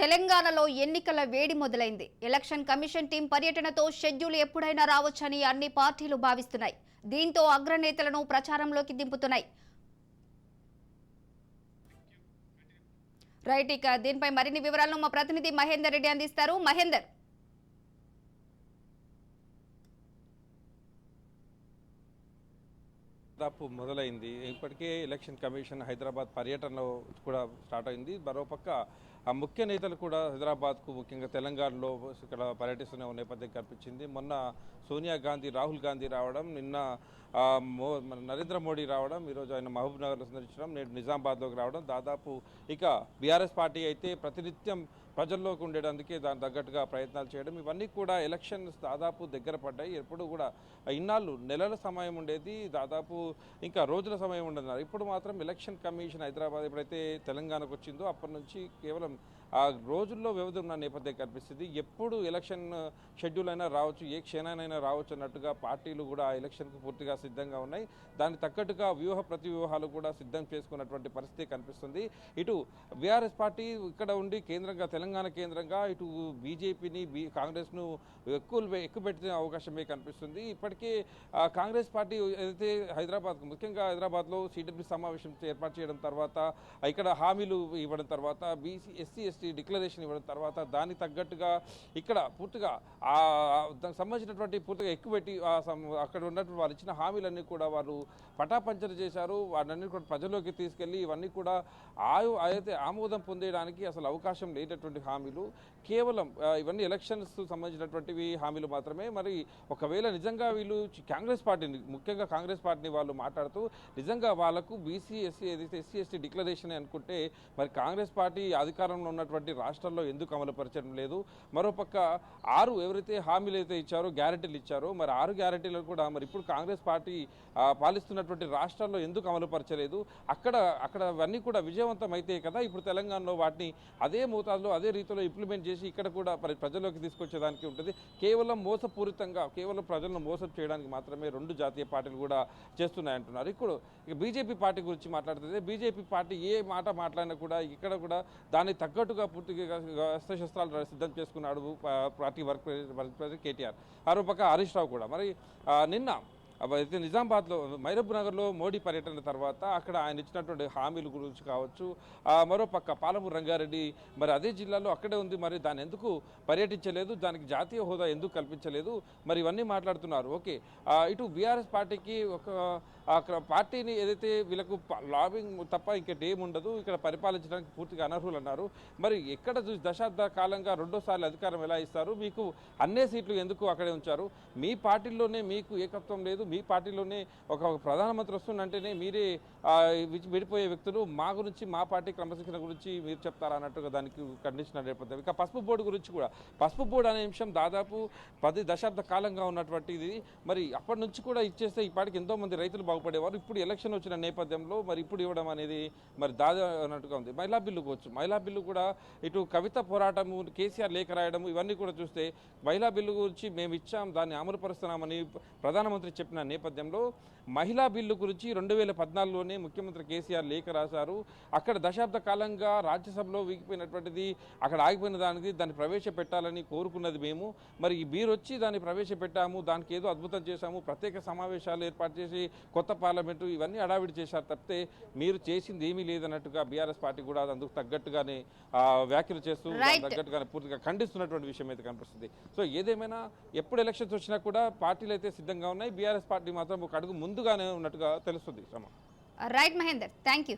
తెలంగాణలో ఎన్నికల వేడి మొదలైంది. ఎలక్షన్ కమిషన్ టీం పర్యటనతో షెడ్యూల్ ఎప్పుడైనా రావచ్చని అన్ని పార్టీలు భావిస్తున్నాయి. దీంతో అగ్రనేతలను ప్రచారంలోకి దింపుతున్నాయి. రైట్, ఇక దీనిపై మరిన్ని వివరాలను మా ప్రతినిధి మహేందర్ రెడ్డి అందిస్తారు. మహేందర్, దాదాపు మొదలైంది. ఇప్పటికే ఎలక్షన్ కమిషన్ హైదరాబాద్ పర్యటనలో కూడా స్టార్ట్ అయింది. మరోపక్క ఆ ముఖ్య నేతలు కూడా హైదరాబాద్కు, ముఖ్యంగా తెలంగాణలో ఇక్కడ పర్యటిస్తున్న నేపథ్యం కనిపించింది. మొన్న సోనియా గాంధీ, రాహుల్ గాంధీ రావడం, నిన్న నరేంద్ర మోడీ రావడం, ఈరోజు ఆయన మహబూబ్ నగర్లో సందర్శించడం, నేడు నిజామాబాద్లోకి రావడం. దాదాపు ఇక బీఆర్ఎస్ పార్టీ అయితే ప్రతినిత్యం ప్రజల్లోకి ఉండేందుకే దానికి తగ్గట్టుగా ప్రయత్నాలు చేయడం, ఇవన్నీ కూడా ఎలక్షన్స్ దాదాపు దగ్గర పడ్డాయి. ఎప్పుడు కూడా ఇన్నాళ్ళు నెలల సమయం ఉండేది, దాదాపు ఇంకా రోజుల సమయం ఉండదు. ఇప్పుడు మాత్రం ఎలక్షన్ కమిషన్ హైదరాబాద్ ఎప్పుడైతే తెలంగాణకు వచ్చిందో అప్పటి నుంచి కేవలం ఆ రోజుల్లో వ్యవధి ఉన్న నేపథ్యం కనిపిస్తుంది. ఎప్పుడు ఎలక్షన్ షెడ్యూల్ అయినా రావచ్చు, ఏ క్షణానైనా రావచ్చు అన్నట్టుగా పార్టీలు కూడా ఆ ఎలక్షన్కు పూర్తిగా సిద్ధంగా ఉన్నాయి. దానికి తగ్గట్టుగా ప్రతి వ్యూహాలు కూడా సిద్ధం చేసుకున్నటువంటి పరిస్థితి కనిపిస్తుంది. ఇటు బీఆర్ఎస్ పార్టీ ఇక్కడ ఉండి కేంద్రంగా, తెలంగాణ కేంద్రంగా, ఇటు బీజేపీని, కాంగ్రెస్ను ఎక్కువ పెట్టిన అవకాశమే కనిపిస్తుంది. ఇప్పటికే కాంగ్రెస్ పార్టీ ఏదైతే ముఖ్యంగా హైదరాబాద్లో సిడబ్ల్యూ సమావేశం ఏర్పాటు చేయడం తర్వాత, ఇక్కడ హామీలు ఇవ్వడం తర్వాత, ఎస్సీ డిక్లరేషన్ ఇవ్వడం తర్వాత, దానికి తగ్గట్టుగా ఇక్కడ పూర్తిగా దానికి సంబంధించినటువంటి పూర్తిగా ఎక్కువ పెట్టి అక్కడ ఉన్నటువంటి వాళ్ళు ఇచ్చిన హామీలన్నీ కూడా వారు పటాపంచలు చేశారు. వాటిని కూడా ప్రజల్లోకి తీసుకెళ్ళి ఇవన్నీ కూడా అయితే ఆమోదం పొందేయడానికి అసలు అవకాశం లేనటువంటి హామీలు, కేవలం ఇవన్నీ ఎలక్షన్స్ సంబంధించినటువంటివి హామీలు మాత్రమే. మరి ఒకవేళ నిజంగా వీళ్ళు కాంగ్రెస్ పార్టీని, ముఖ్యంగా కాంగ్రెస్ పార్టీని వాళ్ళు మాట్లాడుతూ నిజంగా వాళ్ళకు బీసీ ఎస్సీ ఎస్టీ డిక్లరేషన్ అనుకుంటే, మరి కాంగ్రెస్ పార్టీ అధికారంలో ఉన్నటువంటి రాష్ట్రాల్లో ఎందుకు అమలుపరచడం లేదు? మరోపక్క ఎవరైతే హామీలు అయితే ఇచ్చారో, గ్యారెంటీలు ఇచ్చారో, మరి 6 గ్యారెంటీలు కూడా మరి ఇప్పుడు కాంగ్రెస్ పార్టీ పాలిస్తున్నటువంటి రాష్ట్రాల్లో ఎందుకు అమలుపరచలేదు? అక్కడ అవన్నీ కూడా విజయవంతం అయితే కదా ఇప్పుడు తెలంగాణలో వాటిని అదే మోతాదులో, అదే రీతిలో ఇంప్లిమెంట్ చేసి ఇక్కడ కూడా ప్రజల్లోకి తీసుకొచ్చేదానికి ఉంటుంది. కేవలం మోసపూరితంగా, కేవలం ప్రజలను మోసం చేయడానికి మాత్రమే 2 జాతీయ పార్టీలు కూడా చేస్తున్నాయంటున్నారు. ఇక బీజేపీ పార్టీ గురించి మాట్లాడుతుంది. బీజేపీ పార్టీ ఏ మాట మాట్లాడినా కూడా ఇక్కడ కూడా దానికి తగ్గట్టుగా పూర్తిగా అస్త్రశస్త్రాలు సిద్ధం చేసుకున్నాడు పార్టీ వర్క్ ప్రెసిడెంట్ కేటీఆర్. మరోపక్క హరీష్ రావు కూడా మరి నిన్న అయితే నిజామాబాద్లో, మహబూబ్ నగర్లో మోడీ పర్యటన తర్వాత అక్కడ ఆయన ఇచ్చినటువంటి హామీల గురించి కావచ్చు, మరోపక్క పాలమూరు రంగారెడ్డి మరి అదే జిల్లాలో అక్కడే ఉంది, మరి దాన్ని ఎందుకు పర్యటించలేదు, దానికి జాతీయ హోదా ఎందుకు కల్పించలేదు, మరి ఇవన్నీ మాట్లాడుతున్నారు. ఓకే, ఇటు బీఆర్ఎస్ పార్టీకి ఒక పార్టీని ఏదైతే వీళ్ళకు లాబింగ్ తప్ప ఇంకేం ఉండదు, ఇక్కడ పరిపాలించడానికి పూర్తిగా అనర్హులు అన్నారు. మరి ఎక్కడ దశాబ్ద కాలంగా 2వ సార్లు అధికారం ఎలా ఇస్తారు? మీకు అన్నే సీట్లు ఎందుకు అక్కడే ఉంచారు? మీ పార్టీలోనే మీకు ఏకత్వం లేదు, మీ పార్టీలోనే ఒక ప్రధానమంత్రి వస్తుందంటేనే మీరే విడిపోయే వ్యక్తులు, మా గురించి, మా పార్టీ క్రమశిక్షణ గురించి మీరు చెప్తారా అన్నట్టుగా దానికి ఖండించిన నేపథ్యం. ఇక పసుపు బోర్డు గురించి కూడా, పసుపు బోర్డు అనే అంశం దాదాపు 10 దశాబ్ద కాలంగా ఉన్నటువంటిది. మరి అప్పటి నుంచి కూడా ఇచ్చేస్తే ఇప్పటికి ఎంతోమంది రైతులు బాగుపడేవారు. ఇప్పుడు ఎలక్షన్ వచ్చిన నేపథ్యంలో మరి ఇప్పుడు ఇవ్వడం అనేది మరి అన్నట్టుగా ఉంది. మహిళా బిల్లు కావచ్చు, మహిళా బిల్లు కూడా ఇటు కవిత పోరాటము, కేసీఆర్ లేఖ రాయడము, ఇవన్నీ కూడా చూస్తే మహిళా బిల్లు గురించి మేము ఇచ్చాం, దాన్ని అమలుపరుస్తున్నామని ప్రధానమంత్రి చెప్పిన నేపథ్యంలో మహిళా బిల్లు గురించి 2014లోనే ముఖ్యమంత్రి కేసీఆర్ లేఖ రాశారు. అక్కడ దశాబ్ద కాలంగా రాజ్యసభలో వీగిపోయినటువంటిది, అక్కడ ఆగిపోయిన దాన్ని ప్రవేశపెట్టాలని కోరుకున్నది మేము. మరి మీరు వచ్చి దాన్ని ప్రవేశపెట్టాము, దానికి ఏదో అద్భుతం చేశాము, ప్రత్యేక సమావేశాలు ఏర్పాటు చేసి కొత్త పార్లమెంటు ఇవన్నీ అడావిడి చేశారు తప్పితే మీరు చేసింది ఏమీ లేదన్నట్టుగా బీఆర్ఎస్ పార్టీ కూడా అందుకు తగ్గట్టుగానే వ్యాఖ్యలు చేస్తూ తగ్గట్టుగానే పూర్తిగా ఖండిస్తున్నటువంటి విషయం అయితే కనిపిస్తుంది. సో ఏదేమైనా ఎప్పుడు ఎలక్షన్స్ వచ్చినా కూడా పార్టీలు అయితే సిద్ధంగా ఉన్నాయి. బీఆర్ఎస్ పార్టీ మాత్రం ఒక అడుగు ముందుగానే ఉన్నట్టుగా తెలుస్తుంది. Right Mahender, thank you.